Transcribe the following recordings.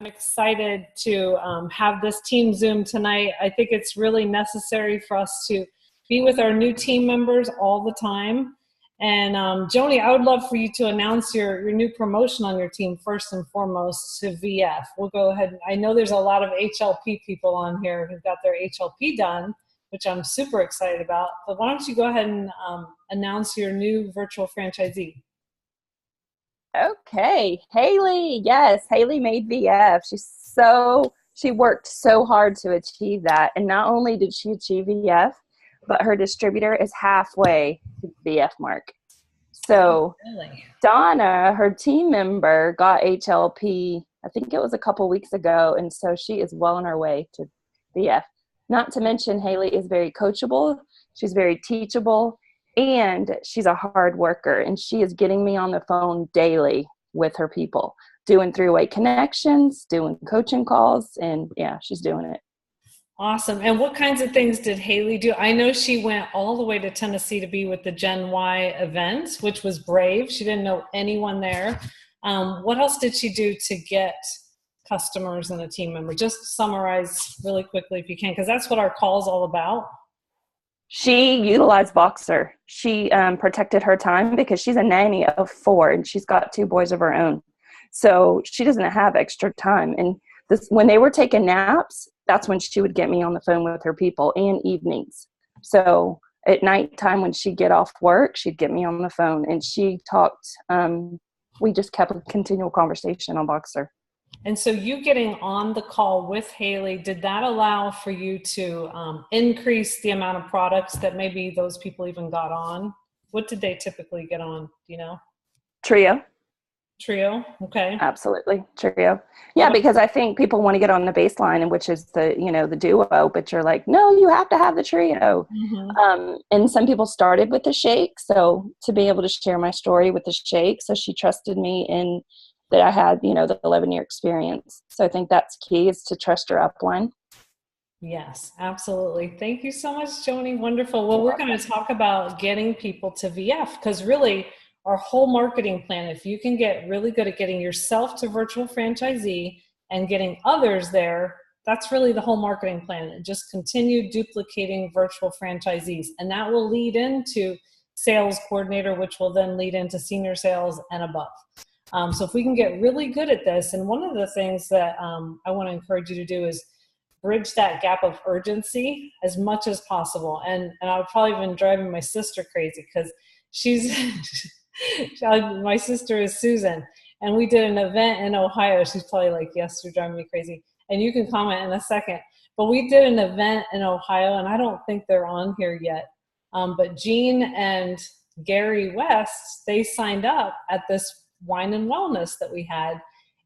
I'm excited to have this team Zoom tonight. I think it's really necessary for us to be with our new team members all the time. And Joni, I would love for you to announce your new promotion on your team first and foremost to VF. We'll go ahead. I know there's a lot of HLP people on here who've got their HLP done, which I'm super excited about. But why don't you go ahead and announce your new virtual franchisee? Okay, Haley. Yes, Haley made VF. She worked so hard to achieve that. And not only did she achieve VF, but her distributor is halfway to the VF mark. So Really? Donna, her team member, got HLP, I think it was a couple weeks ago. And so she is well on her way to VF. Not to mention, Haley is very coachable. She's very teachable. And she's a hard worker, and she is getting me on the phone daily with her people, doing three-way connections, doing coaching calls, and yeah, she's doing it. Awesome. And what kinds of things did Haley do? I know she went all the way to Tennessee to be with the Gen Y event, which was brave. She didn't know anyone there. What else did she do to get customers and a team member? Just summarize really quickly if you can, because that's what our call is all about. She utilized Boxer. She protected her time because she's a nanny of 4 and she's got 2 boys of her own. So she doesn't have extra time. And when they were taking naps, that's when she would get me on the phone with her people, and evenings. So at nighttime when she'd get off work, she'd get me on the phone, and she talked. We just kept a continual conversation on Boxer. And so you getting on the call with Haley, did that allow for you to increase the amount of products that maybe those people even got on? What did they typically get on? Do you know? Trio. Okay. Absolutely. Trio. Yeah, because I think people want to get on the baseline, and which is the duo, but you're like, no, you have to have the trio. Mm-hmm. And some people started with the shake. So to be able to share my story with the shake, so she trusted me in that I had, the 11-year experience. So I think that's key, is to trust your upline. Yes, absolutely. Thank you so much, Joni. Wonderful. Well, we're going to talk about getting people to VF, because really our whole marketing plan, if you can get really good at getting yourself to virtual franchisee and getting others there, that's really the whole marketing plan. And just continue duplicating virtual franchisees. And that will lead into sales coordinator, which will then lead into senior sales and above. So if we can get really good at this, and one of the things that I want to encourage you to do is bridge that gap of urgency as much as possible. And I've probably been driving my sister crazy, because my sister is Susan, and we did an event in Ohio. She's probably like, yes, you're driving me crazy. And you can comment in a second. But we did an event in Ohio, and I don't think they're on here yet. But Jean and Gary West, they signed up at this wine and wellness that we had,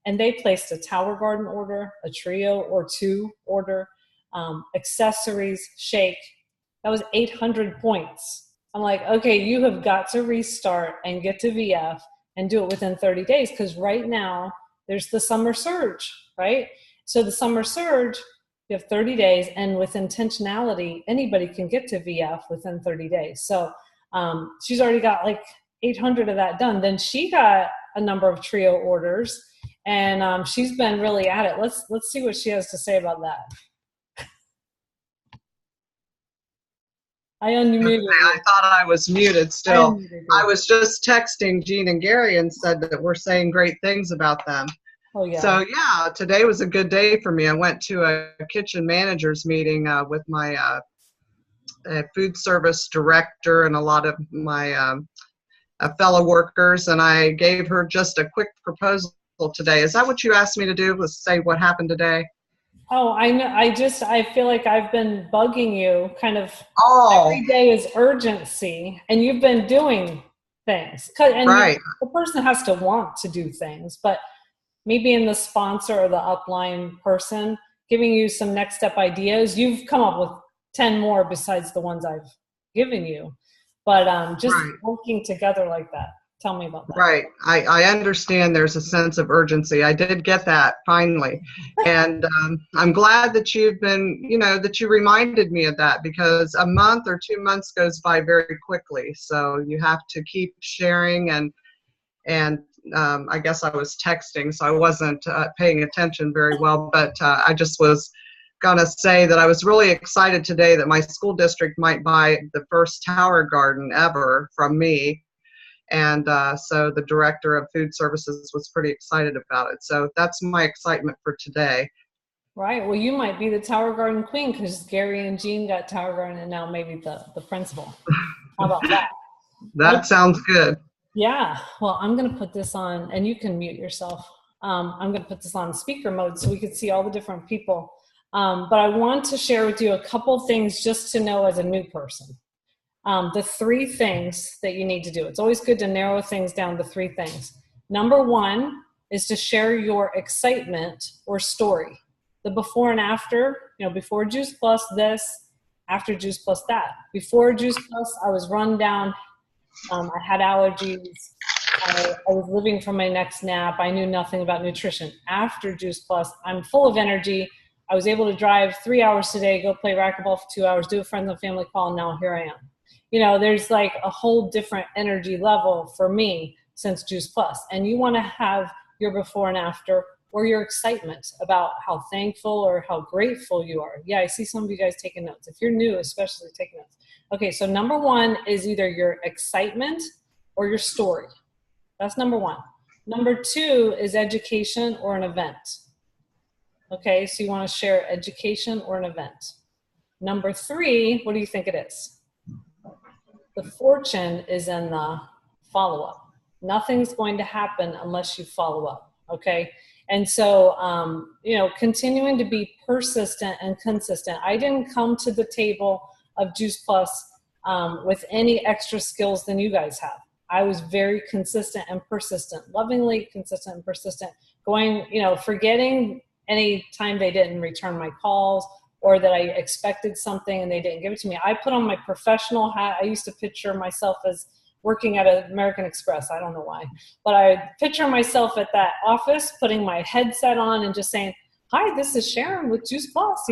and they placed a Tower Garden order, a trio or 2 order, accessories, shake. That was 800 points. I'm like, okay, you have got to restart and get to VF and do it within 30 days, because right now there's the summer surge, right? So the summer surge, you have 30 days, and with intentionality, anybody can get to VF within 30 days. So she's already got like 800 of that done. Then she got a number of trio orders, and she's been really at it. Let's see what she has to say about that. I unmuted. Okay, I thought I was muted still. I was just texting Jean and Gary and said that we're saying great things about them. Oh, yeah. So yeah, today was a good day for me. I went to a kitchen managers meeting with my food service director and a lot of my fellow workers, and I gave her just a quick proposal today. Is that what you asked me to do, was say what happened today? Oh, I know. I feel like I've been bugging you kind of. Every day is urgency, and you've been doing things. And right. The person has to want to do things, but maybe in the sponsor or the upline person giving you some next step ideas, you've come up with 10 more besides the ones I've given you. But just working together like that. Tell me about that. Right. I understand there's a sense of urgency. I did get that finally. And I'm glad that you've been, that you reminded me of that, because a month or 2 months goes by very quickly. So you have to keep sharing and I guess I was texting, so I wasn't paying attention very well, but I just was going to say that I was really excited today that my school district might buy the first tower garden ever from me. And so the director of food services was pretty excited about it. So that's my excitement for today. Right. Well, you might be the Tower Garden queen because Gary and Jean got Tower Garden and now maybe the principal. How about that? That sounds good. Yeah. Well, I'm going to put this on, and you can mute yourself. I'm going to put this on speaker mode so we can see all the different people. But I want to share with you a couple things just to know as a new person. The 3 things that you need to do. It's always good to narrow things down to 3 things. Number 1 is to share your excitement or story. The before and after, before Juice Plus this, after Juice Plus that. Before Juice Plus, I was run down. I had allergies. I was living for my next nap. I knew nothing about nutrition. After Juice Plus, I'm full of energy. I was able to drive 3 hours today, go play racquetball for 2 hours, do a friends and family call, and now here I am. There's like a whole different energy level for me since Juice Plus. And you want to have your before and after, or your excitement about how thankful or how grateful you are. Yeah, I see some of you guys taking notes. If you're new, especially taking notes. Okay, so number 1 is either your excitement or your story. That's number 1. Number 2 is education or an event. Okay, so you want to share education or an event. Number 3, what do you think it is? The fortune is in the follow-up. Nothing's going to happen unless you follow up, okay? And so, continuing to be persistent and consistent. I didn't come to the table of Juice Plus with any extra skills than you guys have. I was very consistent and persistent, lovingly consistent and persistent, forgetting any time they didn't return my calls or that I expected something and they didn't give it to me. I put on my professional hat. I used to picture myself as working at American Express. I don't know why, but I picture myself at that office, putting my headset on and just saying, "Hi, this is Sharon with Juice Plus."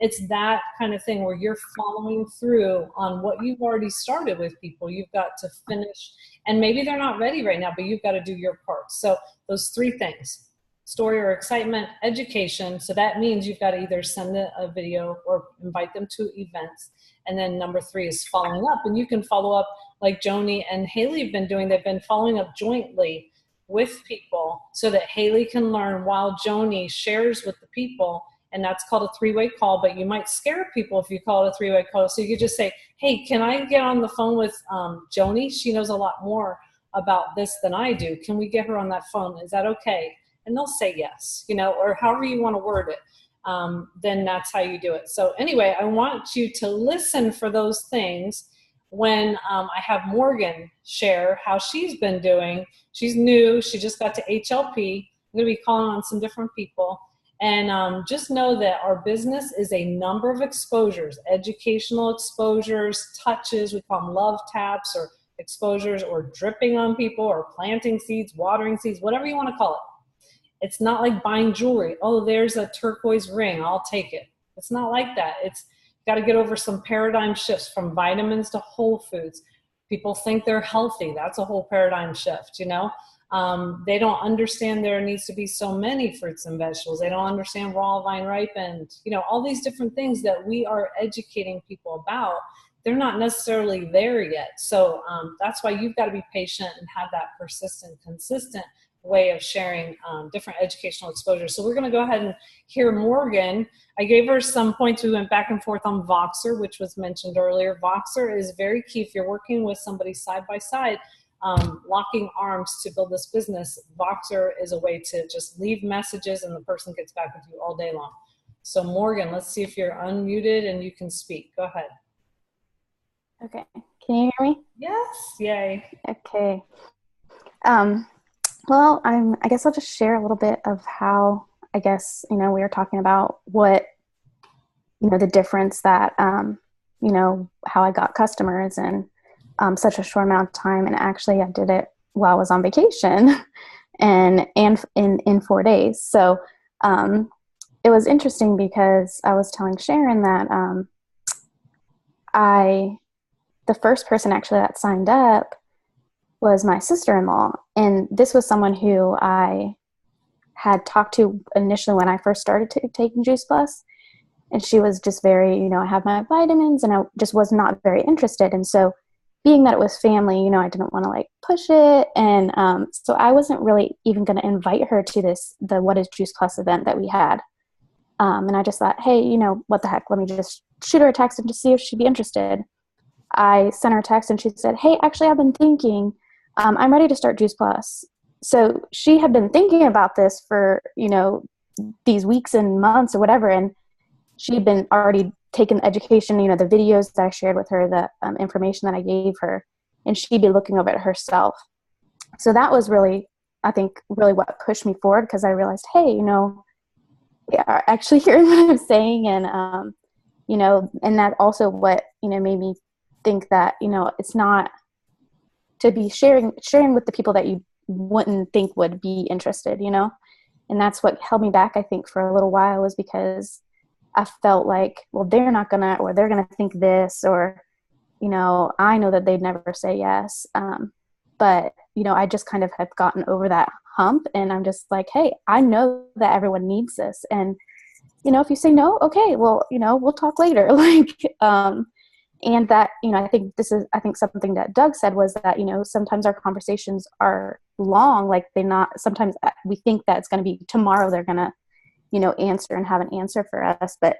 It's that kind of thing where you're following through on what you've already started with people. You've got to finish, and maybe they're not ready right now, but you've got to do your part. So those 3 things: story or excitement, education. So that means you've got to either send a video or invite them to events. And then number 3 is following up. And you can follow up like Joni and Haley have been doing. They've been following up jointly with people so that Haley can learn while Joni shares with the people. And that's called a 3-way call, but you might scare people if you call it a 3-way call. So you could just say, "Hey, can I get on the phone with Joni? She knows a lot more about this than I do. Can we get her on that phone? Is that okay?" And they'll say yes, or however you want to word it. Then that's how you do it. So anyway, I want you to listen for those things when I have Morgan share how she's been doing. She's new. She just got to HLP. I'm going to be calling on some different people. And just know that our business is a number of exposures, educational exposures, touches, we call them love taps or exposures, or dripping on people or planting seeds, watering seeds, whatever you want to call it. It's not like buying jewelry. Oh, there's a turquoise ring, I'll take it. It's not like that. It's got to get over some paradigm shifts from vitamins to whole foods. People think they're healthy. That's a whole paradigm shift, They don't understand there needs to be so many fruits and vegetables. They don't understand raw, vine ripened, all these different things that we are educating people about. They're not necessarily there yet. So that's why you've got to be patient and have that persistent, consistent way of sharing different educational exposure. So we're going to go ahead and hear Morgan. I gave her some points. We went back and forth on Voxer, which was mentioned earlier. Voxer is very key if you're working with somebody side by side. Locking arms to build this business. Voxer is a way to just leave messages and the person gets back with you all day long. So Morgan, let's see if you're unmuted and you can speak. Go ahead. Okay. Can you hear me? Yes. Yay. Okay. Well, I guess I'll just share a little bit of how, we were talking about what, the difference that, how I got customers in such a short amount of time. And actually I did it while I was on vacation and in 4 days. So it was interesting because I was telling Sharon that the first person actually that signed up was my sister-in-law. And this was someone who I had talked to initially when I first started taking Juice Plus. And she was just very, I have my vitamins, and I just was not very interested. And so being that it was family, I didn't want to like push it. And so I wasn't really even going to invite her to the What is Juice Plus event that we had. And I just thought, hey, what the heck, let me just shoot her a text and just see if she'd be interested. I sent her a text and she said, hey, actually, I've been thinking, I'm ready to start Juice Plus. So she had been thinking about this for, these weeks and months or whatever. And she'd been already taking the education, the videos that I shared with her, the information that I gave her, and she'd be looking over it herself. So that was really, I think, really what pushed me forward, because I realized, hey, they are actually hearing what I'm saying. And, and that also what, made me think that, it's not to be sharing with the people that you wouldn't think would be interested, and that's what held me back, I think, for a little while, was because I felt like, well, they're not gonna, or they're gonna think this, or, I know that they'd never say yes. But, I just kind of have gotten over that hump, and I'm just like, hey, I know that everyone needs this. And, if you say no, okay, well, we'll talk later. And that, I think something that Doug said was that, sometimes our conversations are long, like sometimes we think that it's going to be tomorrow they're going to, answer and have an answer for us. But,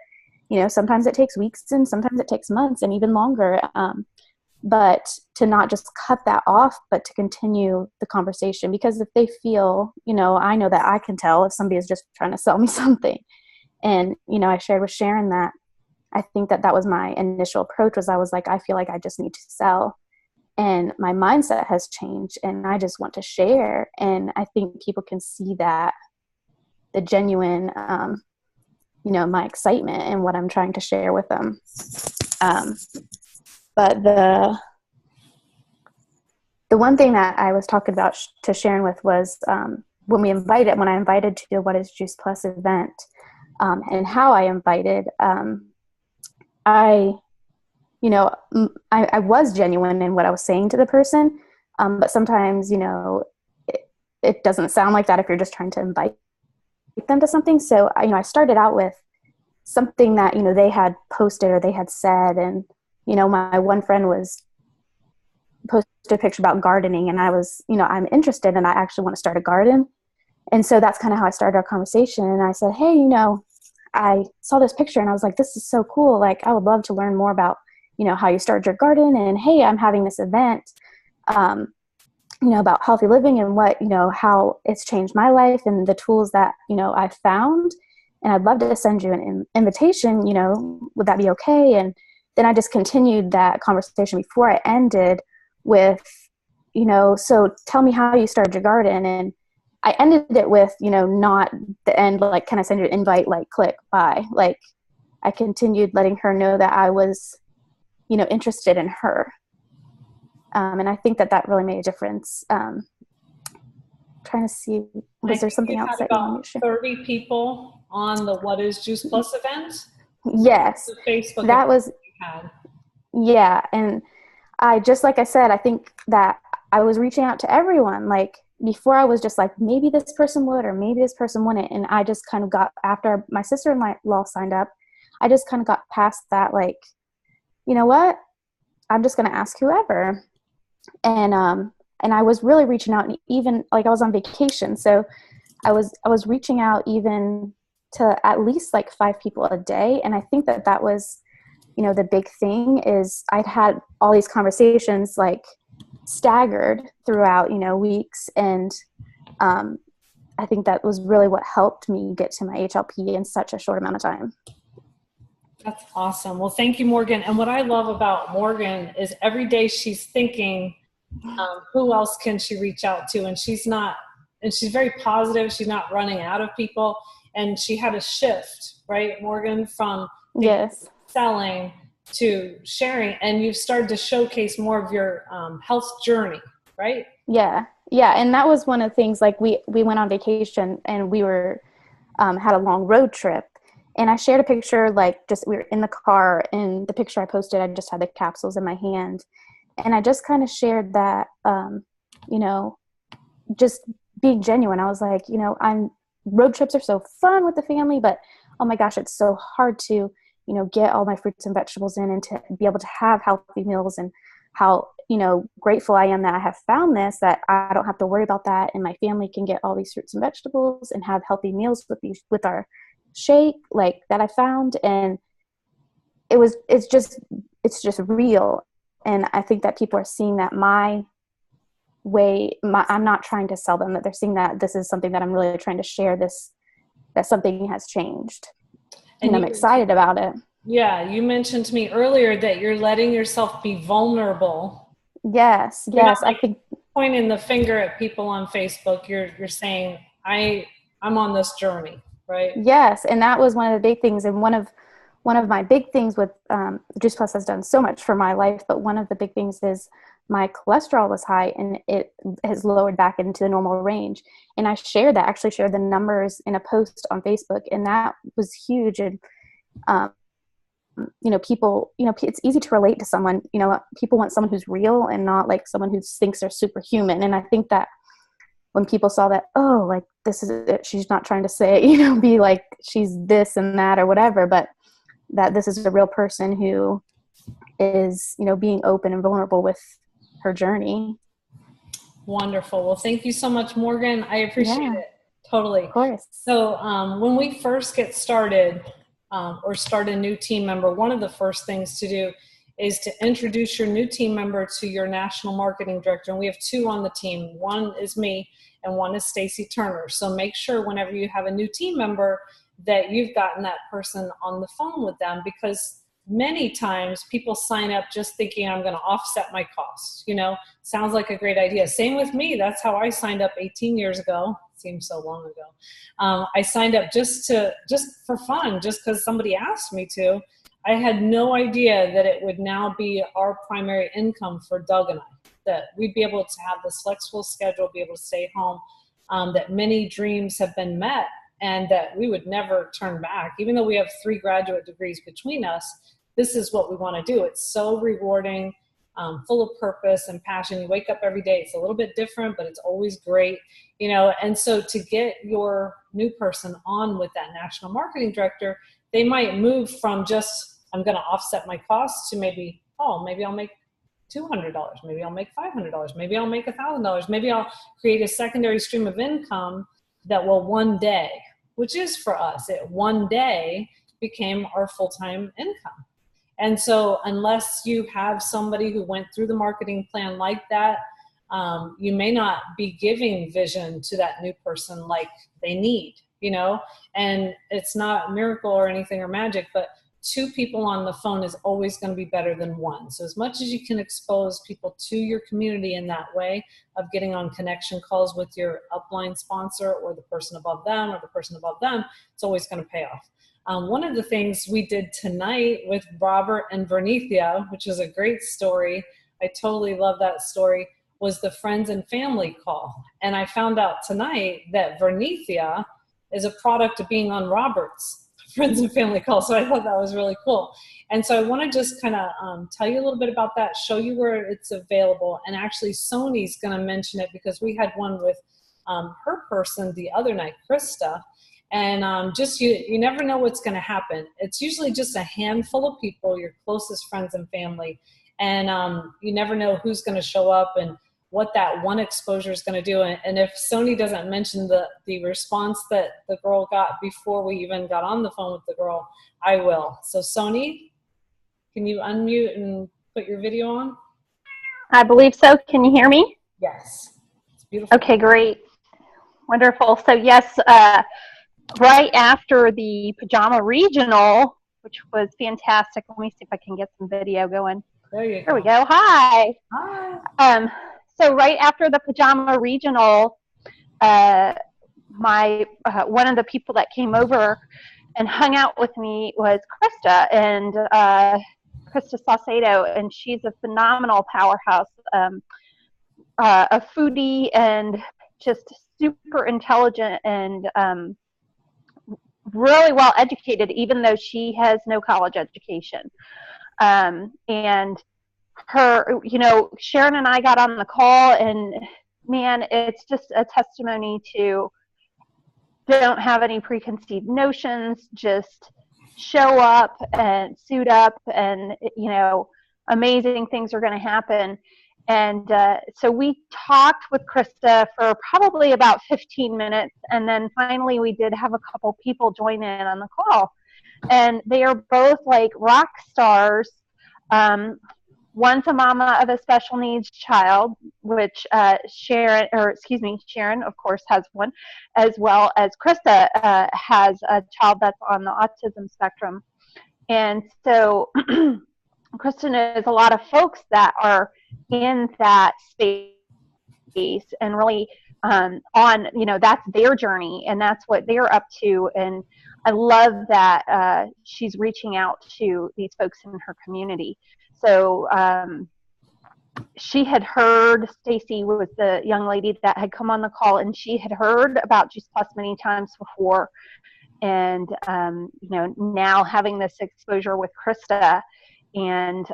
sometimes it takes weeks, and sometimes it takes months, and even longer. But to not just cut that off, but to continue the conversation, because if they feel, I know that I can tell if somebody is just trying to sell me something. And, I shared with Sharon that I think that was my initial approach, was I was like, I feel like I just need to sell. And my mindset has changed, and I just want to share. And I think people can see that, the genuine, my excitement and what I'm trying to share with them. But the one thing that I was talking about to Sharon with was when I invited to the What is Juice Plus event, and how I invited, I was genuine in what I was saying to the person, but sometimes, it doesn't sound like that if you're just trying to invite them to something. So, I started out with something that, they had posted or they had said. And, my one friend posted a picture about gardening, and I was, I'm interested, and I actually want to start a garden. And so that's kind of how I started our conversation. And I said, hey, I saw this picture, and I was like, this is so cool. Like, I would love to learn more about, how you started your garden. And hey, I'm having this event, about healthy living, and what, how it's changed my life, and the tools that, I found. And I'd love to send you an invitation, would that be okay? And then I just continued that conversation before I ended with, so tell me how you started your garden. And I ended it with, not the end, like, can I send you an invite, like, click, bye. Like, I continued letting her know that I was, interested in her. And I think that really made a difference. Trying to see, was there something else that you wanted to share? 30 people on the What is Juice Plus event? Yes. The Facebook that was, had. Yeah. And like I said, I think that I was reaching out to everyone. Like, before I was just like, maybe this person would, or maybe this person wouldn't. And I just kind of got, after my sister-in-law signed up, I just kind of got past that, like, you know what? I'm just going to ask whoever. And I was really reaching out, and even like I was on vacation. So I was reaching out even to at least like 5 people a day. And I think that was, the big thing is I'd had all these conversations like staggered throughout, weeks. And I think that was really what helped me get to my HLP in such a short amount of time. That's awesome. Well, thank you, Morgan. And what I love about Morgan is every day she's thinking, who else can she reach out to? And she's very positive. She's not running out of people. And she had a shift, right, Morgan, from yes, selling to sharing. And you've started to showcase more of your health journey, right? Yeah. Yeah. And that was one of the things, like we went on vacation, and we were, had a long road trip. And I shared a picture, like, just, we were in the car, and the picture I posted, I just had the capsules in my hand. And I just kind of shared that, you know, just being genuine. I was like, you know, road trips are so fun with the family, but oh my gosh, it's so hard to, you know, get all my fruits and vegetables in and to be able to have healthy meals, and how, you know, grateful I am that I have found this, that I don't have to worry about that, and my family can get all these fruits and vegetables and have healthy meals with our shake like that I found. And it's just real. And I think that people are seeing that I'm not trying to sell them, that they're seeing that this is something that I'm really trying to share, that something has changed. And I'm excited about it. Yeah, you mentioned to me earlier that you're letting yourself be vulnerable. Yes. I think pointing the finger at people on Facebook, you're saying, I'm on this journey, right? Yes, and that was one of the big things. And one of my big things with Juice Plus has done so much for my life, but one of the big things is my cholesterol was high, and it has lowered back into the normal range. And I actually shared the numbers in a post on Facebook, and that was huge. And you know, people, you know, it's easy to relate to someone. You know, people want someone who's real and not like someone who thinks they're superhuman. And I think that when people saw that, oh, like this is it, she's not trying to say, you know, be like she's this and that or whatever, but that this is a real person who is, you know, being open and vulnerable with her journey. Wonderful. Well, thank you so much, Morgan. I appreciate it. Totally. Of course. So when we first get started or start a new team member, one of the first things to do is to introduce your new team member to your national marketing director. And we have two on the team. One is me and one is Stacy Turner. So make sure whenever you have a new team member that you've gotten that person on the phone with them, because many times people sign up just thinking I'm going to offset my costs. You know, sounds like a great idea. Same with me. That's how I signed up 18 years ago. Seems so long ago. I signed up just for fun, just because somebody asked me to. I had no idea that it would now be our primary income for Doug and I, that we'd be able to have this flexible schedule, be able to stay home, that many dreams have been met, and that we would never turn back. Even though we have 3 graduate degrees between us, this is what we want to do. It's so rewarding, full of purpose and passion. You wake up every day. It's a little bit different, but it's always great, you know. And so to get your new person on with that national marketing director, they might move from just, I'm going to offset my costs, to maybe I'll make $200. Maybe I'll make $500. Maybe I'll make $1,000. Maybe I'll create a secondary stream of income that will one day, which is for us, it one day became our full-time income. And so unless you have somebody who went through the marketing plan like that, you may not be giving vision to that new person like they need, you know. And it's not a miracle or anything or magic, but 2 people on the phone is always going to be better than 1. So as much as you can expose people to your community in that way of getting on connection calls with your upline sponsor or the person above them or the person above them, it's always going to pay off. One of the things we did tonight with Robert and Vernethia, which is a great story, I totally love that story, was the friends and family call. And I found out tonight that Vernethia is a product of being on Robert's friends and family call. So I thought that was really cool. And so I want to just kind of tell you a little bit about that, show you where it's available. And actually Sony's going to mention it because we had one with her person the other night, Krista. And just you never know what's going to happen. It's usually just a handful of people, your closest friends and family. And you never know who's going to show up and what that one exposure is going to do. And if Sony doesn't mention the response that the girl got before we even got on the phone with the girl, I will. So Sony, can you unmute and put your video on? I believe so. Can you hear me? Yes. It's beautiful. Okay, great. Wonderful. So yes, right after the Pajama Regional, which was fantastic. Let me see if I can get some video going. There we go. Hi. Hi. So right after the Pajama Regional, my one of the people that came over and hung out with me was Krista, and Krista Saucedo, and she's a phenomenal powerhouse, a foodie and just super intelligent and really well educated, even though she has no college education. And her, you know, Sharon and I got on the call, and man, it's just a testimony to don't have any preconceived notions, just show up and suit up, and amazing things are going to happen. And so we talked with Krista for probably about 15 minutes, and then finally we did have a couple people join in on the call, and they are both like rock stars. One's a mama of a special needs child, which Sharon, of course, has one, as well as Krista has a child that's on the autism spectrum. And so Krista knows a lot of folks that are in that space and really that's their journey and that's what they're up to. And I love that she's reaching out to these folks in her community. So she had heard, Stacy was the young lady that had come on the call, and she had heard about Juice Plus many times before. And, now having this exposure with Krista and,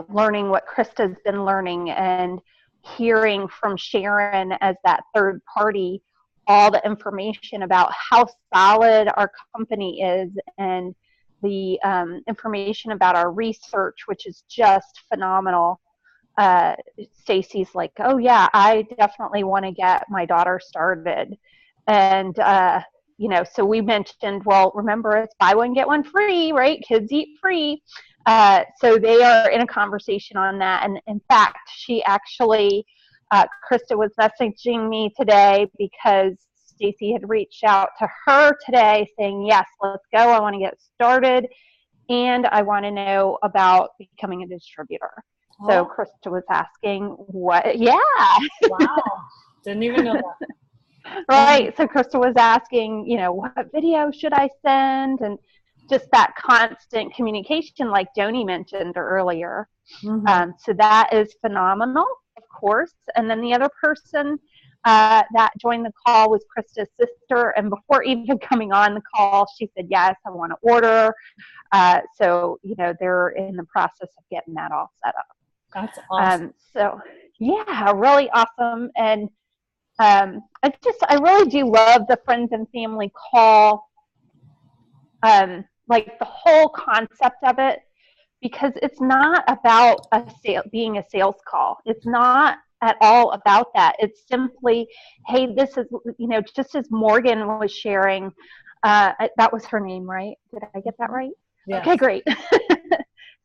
learning what Krista's been learning and hearing from Sharon as that third party, all the information about how solid our company is and the information about our research, which is just phenomenal. Stacy's like, oh yeah, I definitely want to get my daughter started. And, so we mentioned, well, remember it's buy one, get one free, right? Kids eat free. So they are in a conversation on that. And in fact, she actually, Krista was messaging me today because Stacy had reached out to her today saying, yes, let's go. I want to get started. And I want to know about becoming a distributor. Oh. So Krista was asking what, yeah. Wow. Didn't even know that. Right. So Krista was asking, what video should I send? And just that constant communication like Joni mentioned earlier. Mm-hmm. So that is phenomenal, of course. And then the other person that joined the call was Krista's sister. And before even coming on the call, she said, yes, I want to order. So, they're in the process of getting that all set up. That's awesome. So, yeah, really awesome. And I really do love the friends and family call, like the whole concept of it, because it's not about being a sales call. It's not at all about that. It's simply, hey, this is, just as Morgan was sharing, that was her name, right? Did I get that right? Yeah. Okay, great.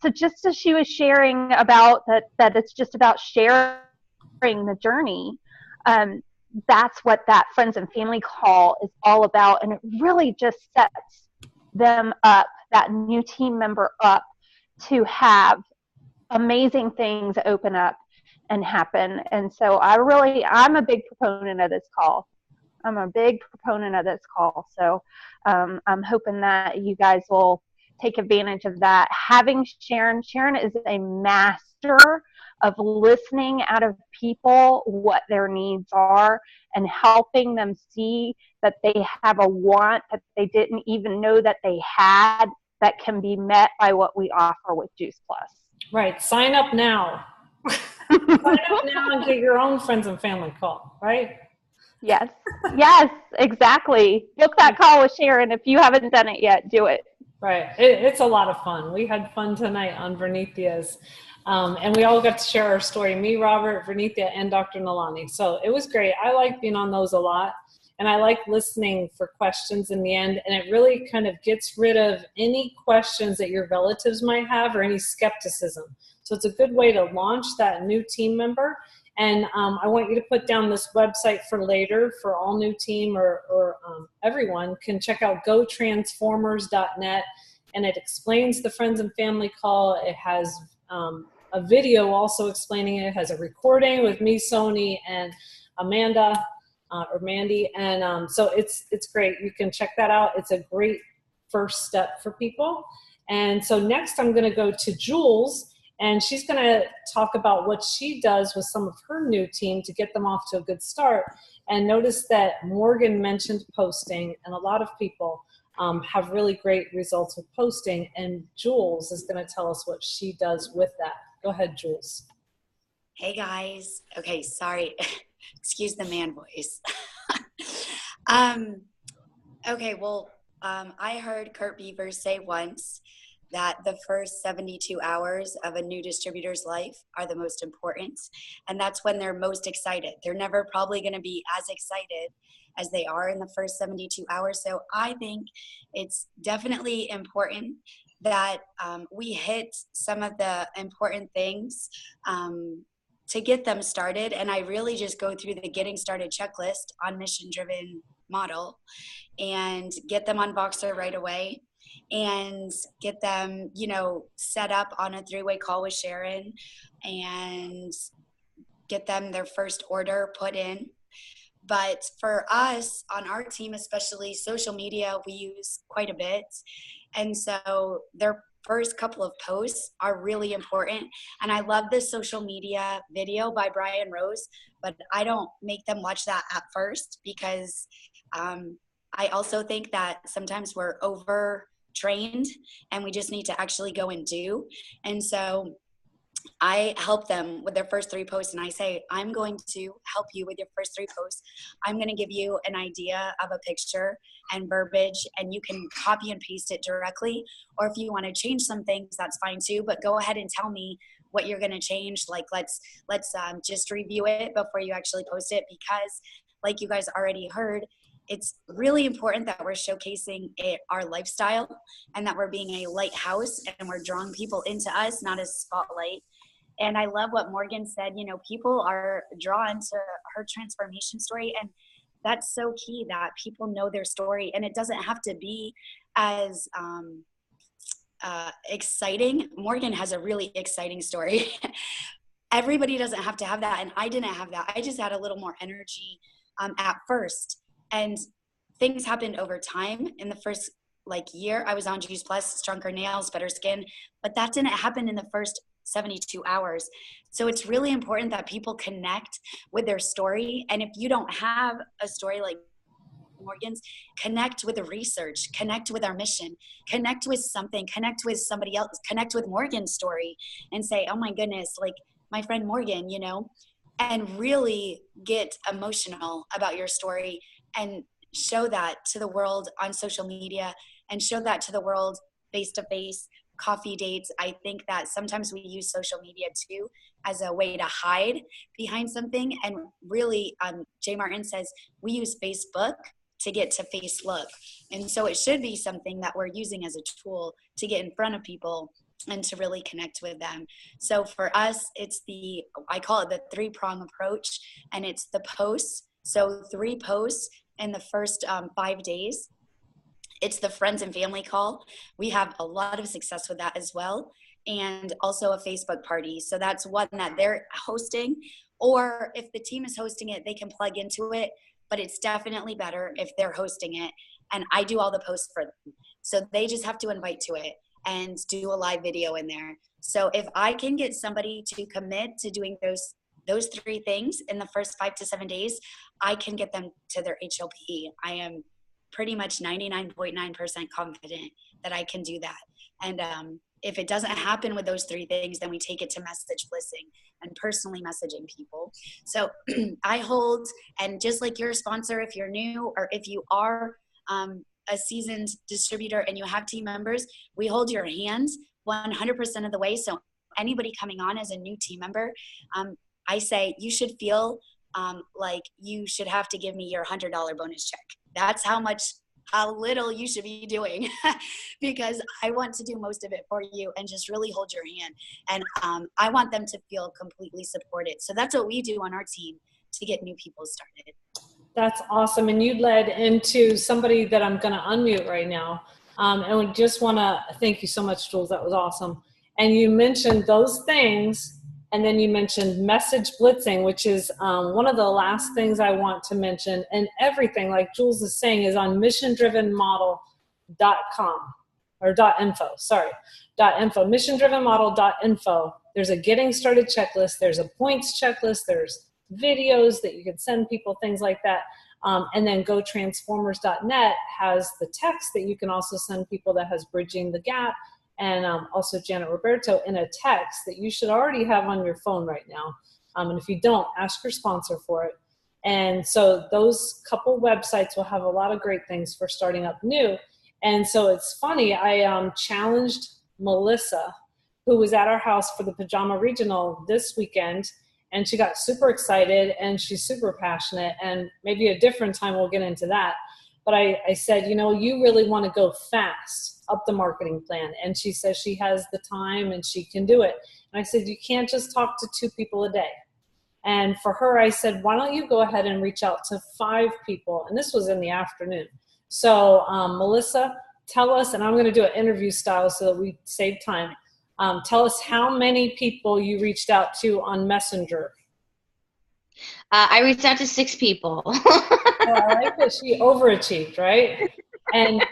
So just as she was sharing about that it's just about sharing the journey, that's what that friends and family call is all about. And it really just sets them up, that new team member up, to have amazing things open up and happen. And so I'm a big proponent of this call. So I'm hoping that you guys will take advantage of that. Having Sharon is a master of listening out of people what their needs are and helping them see that they have a want that they didn't even know that they had that can be met by what we offer with Juice Plus. Right. Sign up now. Sign up now and get your own friends and family call, right? Yes, exactly. Book that call with Sharon. If you haven't done it yet, do it. Right. It's a lot of fun. We had fun tonight on Vernithia's. And we all got to share our story, me, Robert, Vernithia, and Dr. Nalani. So it was great. I like being on those a lot. And I like listening for questions in the end. And it really kind of gets rid of any questions that your relatives might have or any skepticism. So it's a good way to launch that new team member. And I want you to put down this website for later for all new team or everyone can check out gotransformers.net. And it explains the friends and family call. It has a video also explaining it. It has a recording with me, Sony, and Amanda or Mandy. And so it's great. You can check that out. It's a great first step for people. And so next I'm going to go to Jules, and she's going to talk about what she does with some of her new team to get them off to a good start. And notice that Morgan mentioned posting, and a lot of people have really great results with posting. And Jules is going to tell us what she does with that. Go ahead, Jules. Hey guys. Okay, sorry. Excuse the man voice. Okay, well, I heard Kurt Beavers say once that the first 72 hours of a new distributor's life are the most important. And that's when they're most excited. They're never probably going to be as excited as they are in the first 72 hours. So I think it's definitely important that we hit some of the important things to get them started. And I really just go through the getting started checklist on Mission Driven Model and get them on Voxer right away and get them, set up on a 3-way call with Sharon and get them their first order put in. But for us on our team, especially social media, we use quite a bit. And so their first couple of posts are really important. And I love this social media video by Brian Rose, but I don't make them watch that at first because I also think that sometimes we're overtrained and we just need to actually go and do. And so I help them with their first 3 posts and I say, I'm going to help you with your first 3 posts. I'm going to give you an idea of a picture and verbiage and you can copy and paste it directly. Or if you want to change some things, that's fine too, but go ahead and tell me what you're going to change. Like let's just review it before you actually post it, because like you guys already heard, it's really important that we're showcasing our lifestyle and that we're being a lighthouse and we're drawing people into us, not a spotlight. And I love what Morgan said, people are drawn to her transformation story. And that's so key, that people know their story. And it doesn't have to be as exciting. Morgan has a really exciting story. Everybody doesn't have to have that. And I didn't have that. I just had a little more energy at first. And things happened over time. In the first year, I was on Juice Plus, stronger nails, better skin, but that didn't happen in the first 72 hours. So it's really important that people connect with their story. And if you don't have a story like Morgan's, connect with the research, connect with our mission, connect with something, connect with somebody else, connect with Morgan's story and say, oh my goodness, like my friend Morgan, and really get emotional about your story and show that to the world on social media and show that to the world face to face, coffee dates. I think that sometimes we use social media too as a way to hide behind something. And really, Jay Martin says we use Facebook to get to face look. And so it should be something that we're using as a tool to get in front of people and to really connect with them. So for us, it's I call it the 3-prong approach, and it's the posts. So 3 posts in the first 5 days. It's the friends and family call. We have a lot of success with that as well. And also a Facebook party. So that's one that they're hosting, or if the team is hosting it, they can plug into it, but it's definitely better if they're hosting it. And I do all the posts for them. So they just have to invite to it and do a live video in there. So if I can get somebody to commit to doing those 3 things in the first 5 to 7 days, I can get them to their HLP. I am pretty much 99.9% confident that I can do that. And if it doesn't happen with those 3 things, then we take it to message blissing and personally messaging people. So I hold, and just like you're a sponsor, if you're new or if you are a seasoned distributor and you have team members, we hold your hands 100% of the way. So anybody coming on as a new team member, I say you should feel like you should have to give me your $100 bonus check. That's how little you should be doing because I want to do most of it for you and just really hold your hand. And I want them to feel completely supported. So that's what we do on our team to get new people started. That's awesome. And you led into somebody that I'm going to unmute right now. And we just want to thank you so much, Jules. That was awesome. And you mentioned those things. And then you mentioned message blitzing, which is one of the last things I want to mention. And everything, like Jules is saying, is on missiondrivenmodel.com or .info, sorry, .info, missiondrivenmodel.info. There's a getting started checklist. There's a points checklist. There's videos that you can send people, things like that. And then GoTransformers.net has the text that you can also send people that has Bridging the Gap, and also Janet Roberto in a text that you should already have on your phone right now. And if you don't, ask your sponsor for it. And so those couple websites will have a lot of great things for starting up new. And so it's funny, I challenged Melissa, who was at our house for the Pajama Regional this weekend, and she got super excited and she's super passionate, and maybe a different time we'll get into that. But I said, you know, you really want to go fast up the marketing plan. And she says she has the time and she can do it. And I said, you can't just talk to 2 people a day. And for her, I said, why don't you go ahead and reach out to 5 people? And this was in the afternoon. So Melissa, tell us, and I'm going to do an interview style so that we save time. Tell us how many people you reached out to on Messenger. I reached out to 6 people. Oh, I like that she overachieved, right? And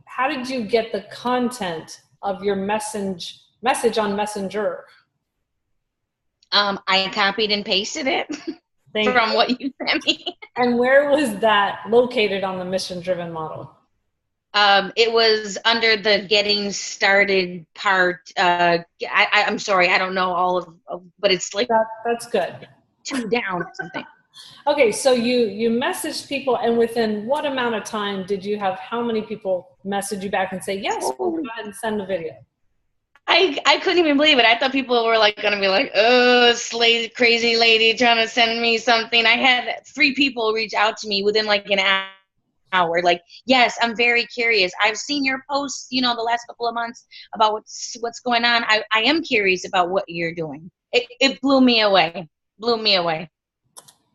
how did you get the content of your message on Messenger? I copied and pasted it Thank from you. what you sent me. And where was that located on the mission-driven model? It was under the getting started part. I'm sorry, I don't know all of but it's like That's good. 2 down or something. Okay, so you messaged people, and within what amount of time did you have how many people message you back and say, yes, we'll go ahead and send the video? I couldn't even believe it. I thought people were like going to be like, oh, crazy lady trying to send me something. I had 3 people reach out to me within like an hour. Like, yes, I'm very curious. I've seen your posts, the last couple of months about what's going on. I am curious about what you're doing. It blew me away.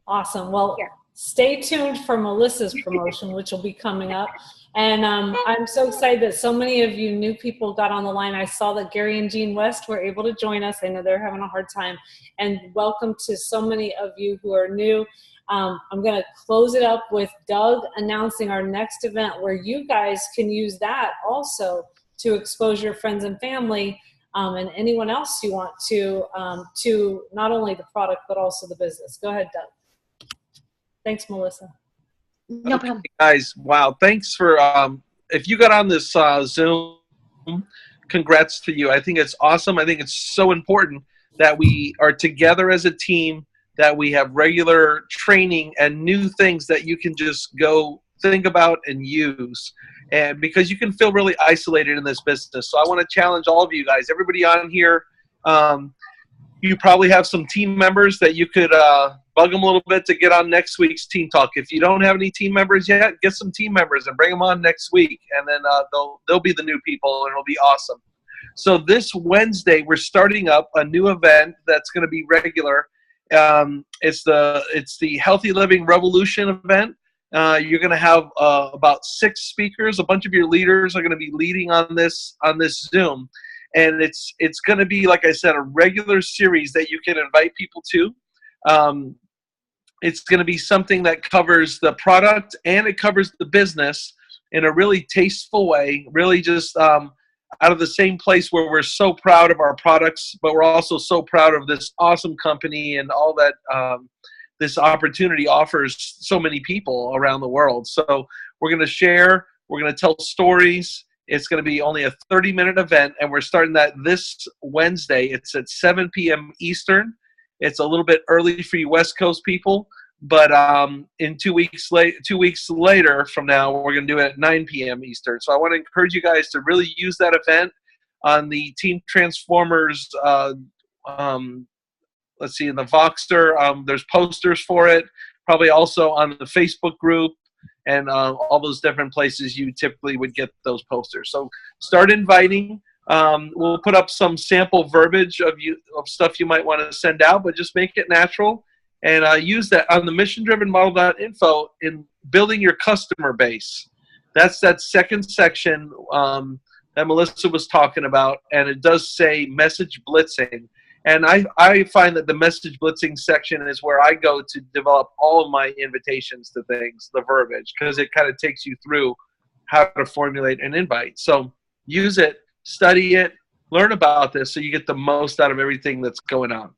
Awesome. Well, yeah. Stay tuned for Melissa's promotion, which will be coming up. And I'm so excited that so many of you new people got on the line. I saw that Gary and Jean West were able to join us. I know they're having a hard time. And welcome to so many of you who are new. I'm going to close it up with Doug announcing our next event where you guys can use that also to expose your friends and family and anyone else you want to not only the product but also the business. Go ahead, Doug. Thanks, Melissa. No problem. Guys, wow. Thanks for, if you got on this Zoom, congrats to you. I think it's awesome. I think it's so important that we are together as a team, that we have regular training and new things that you can just go think about and use. And because you can feel really isolated in this business. So I want to challenge all of you guys, everybody on here. You probably have some team members that you could bug them a little bit to get on next week's Team Talk. If you don't have any team members yet, get some team members and bring them on next week. And then they'll be the new people, and it'll be awesome. So this Wednesday, we're starting up a new event that's going to be regular. It's the Healthy Living Revolution event. You're going to have about 6 speakers. A bunch of your leaders are going to be leading on this Zoom. And it's going to be, like I said, a regular series that you can invite people to. It's going to be something that covers the product and it covers the business in a really tasteful way, really just out of the same place where we're so proud of our products, but we're also so proud of this awesome company and all that this opportunity offers so many people around the world. So we're going to share, we're going to tell stories. It's going to be only a 30-minute event, and we're starting that this Wednesday. It's at 7 p.m. Eastern. It's a little bit early for you West Coast people, but in 2 weeks later from now, we're going to do it at 9 p.m. Eastern. So I want to encourage you guys to really use that event on the Team Transformers. Let's see, in the Voxer, there's posters for it. Probably also on the Facebook group. And all those different places you typically would get those posters. So start inviting. We'll put up some sample verbiage of stuff you might want to send out, but just make it natural. And use that on the missiondrivenmodel.info in building your customer base. That's that second section that Melissa was talking about. And it does say message blitzing. And I find that the message blitzing section is where I go to develop all of my invitations to things, the verbiage, because it kind of takes you through how to formulate an invite. So use it, study it, learn about this so you get the most out of everything that's going on.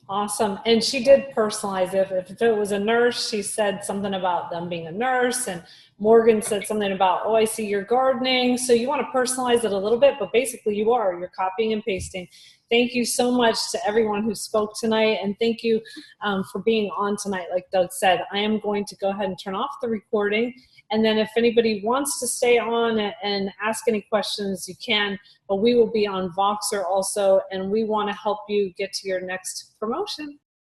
Awesome. And she did personalize it. If it was a nurse, she said something about them being a nurse and Morgan said something about, oh, I see you're gardening. So you want to personalize it a little bit, but basically you're copying and pasting. Thank you so much to everyone who spoke tonight. And thank you for being on tonight. Like Doug said, I am going to go ahead and turn off the recording. And then if anybody wants to stay on and ask any questions, you can. But we will be on Voxer also, and we want to help you get to your next promotion.